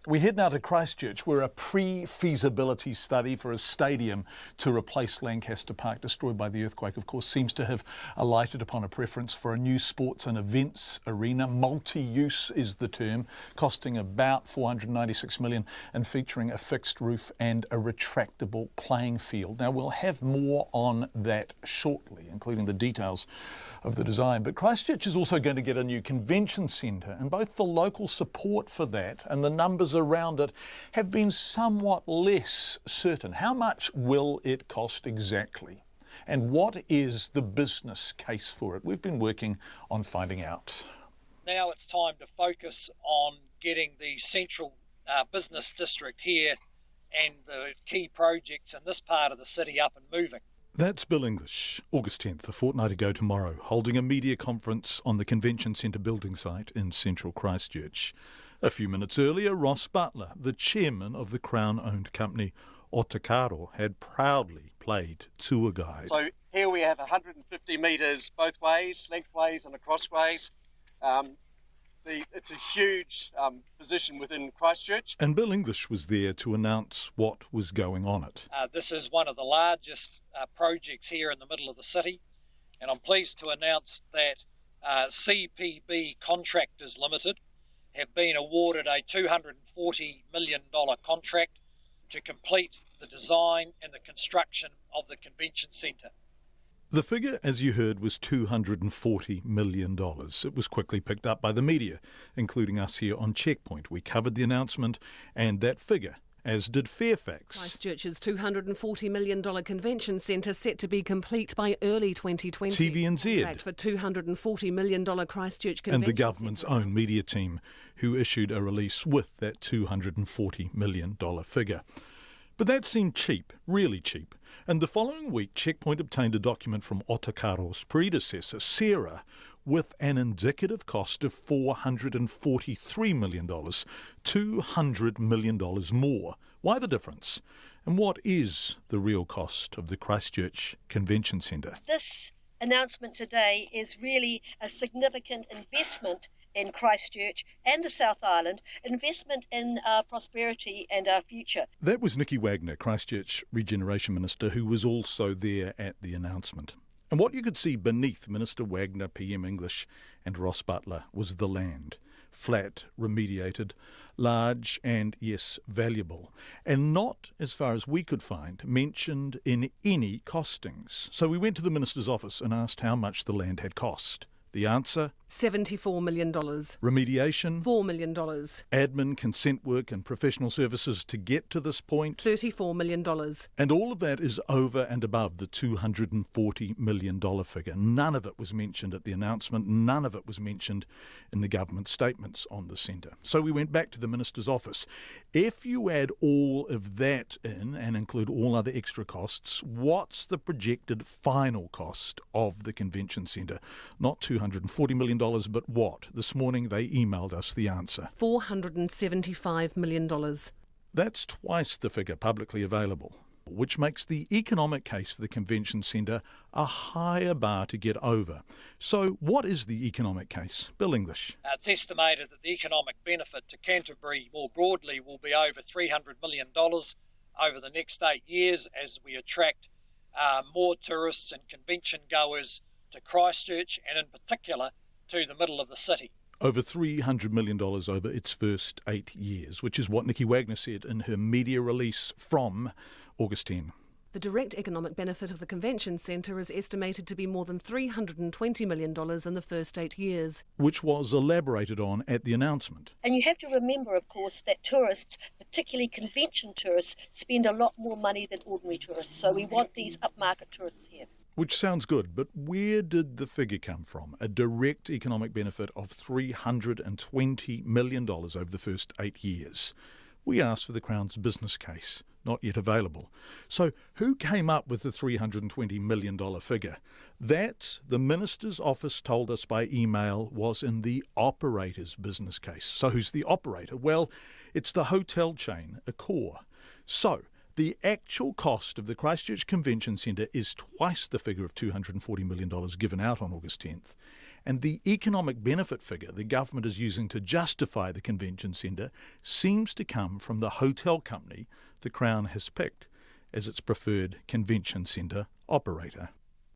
We head now to Christchurch, where a pre-feasibility study for a stadium to replace Lancaster Park, destroyed by the earthquake, of course, seems to have alighted upon a preference for a new sports and events arena. Multi-use is the term, costing about $496 million and featuring a fixed roof and a retractable playing field. Now, we'll have more on that shortly, including the details of the design. But Christchurch is also going to get a new convention centre, and both the local support for that and the numbers around it have been somewhat less certain. How much will it cost exactly? And what is the business case for it? We've been working on finding out. Now it's time to focus on getting the central business district here and the key projects in this part of the city up and moving. That's Bill English, August 10th, a fortnight ago tomorrow, holding a media conference on the Convention Centre building site in central Christchurch. A few minutes earlier, Ross Butler, the chairman of the Crown-owned company Otakaro, had proudly played tour guide. So here we have 150 metres both ways, lengthways and acrossways. It's a huge position within Christchurch. And Bill English was there to announce what was going on it. This is one of the largest projects here in the middle of the city, and I'm pleased to announce that CPB Contractors Limited have been awarded a $240 million contract to complete the design and the construction of the convention centre. The figure, as you heard, was $240 million. It was quickly picked up by the media, including us here on Checkpoint. We covered the announcement and that figure, as did Fairfax. Christchurch's $240 million convention centre set to be complete by early 2020. TVNZ. Contract for $240 million Christchurch convention and the government's own media team, who issued a release with that $240 million figure. But that seemed cheap, really cheap. And the following week, Checkpoint obtained a document from Otakaro's predecessor, Sarah, with an indicative cost of $443 million, $200 million more. Why the difference? And what is the real cost of the Christchurch Convention Centre? This announcement today is really a significant investment in Christchurch and the South Island, investment in our prosperity and our future. That was Nicky Wagner, Christchurch Regeneration Minister, who was also there at the announcement. And what you could see beneath Minister Wagner, PM English and Ross Butler was the land. Flat, remediated, large and, yes, valuable. And not, as far as we could find, mentioned in any costings. So we went to the Minister's office and asked how much the land had cost. The answer? $74 million. Remediation? $4 million. Admin, consent work and professional services to get to this point? $34 million. And all of that is over and above the $240 million figure. None of it was mentioned at the announcement. None of it was mentioned in the government statements on the centre. So we went back to the Minister's office. If you add all of that in and include all other extra costs, what's the projected final cost of the convention centre? Not $240 million, but what? This morning they emailed us the answer. $475 million. That's twice the figure publicly available, which makes the economic case for the convention centre a higher bar to get over. So what is the economic case? Bill English. It's estimated that the economic benefit to Canterbury more broadly will be over $300 million over the next 8 years as we attract more tourists and convention goers to Christchurch and in particular to the middle of the city. Over $300 million over its first 8 years, which is what Nicky Wagner said in her media release from August 10. The direct economic benefit of the convention centre is estimated to be more than $320 million in the first 8 years. Which was elaborated on at the announcement. And you have to remember, of course, that tourists, particularly convention tourists, spend a lot more money than ordinary tourists. So we want these upmarket tourists here. Which sounds good, but where did the figure come from? A direct economic benefit of $320 million over the first 8 years. We asked for the Crown's business case, not yet available. So who came up with the $320 million figure? That, the Minister's office told us by email, was in the operator's business case. So who's the operator? Well, it's the hotel chain, Accor. So the actual cost of the Christchurch Convention Centre is twice the figure of $240 million given out on August 10th. And the economic benefit figure the government is using to justify the convention centre seems to come from the hotel company the Crown has picked as its preferred convention centre operator.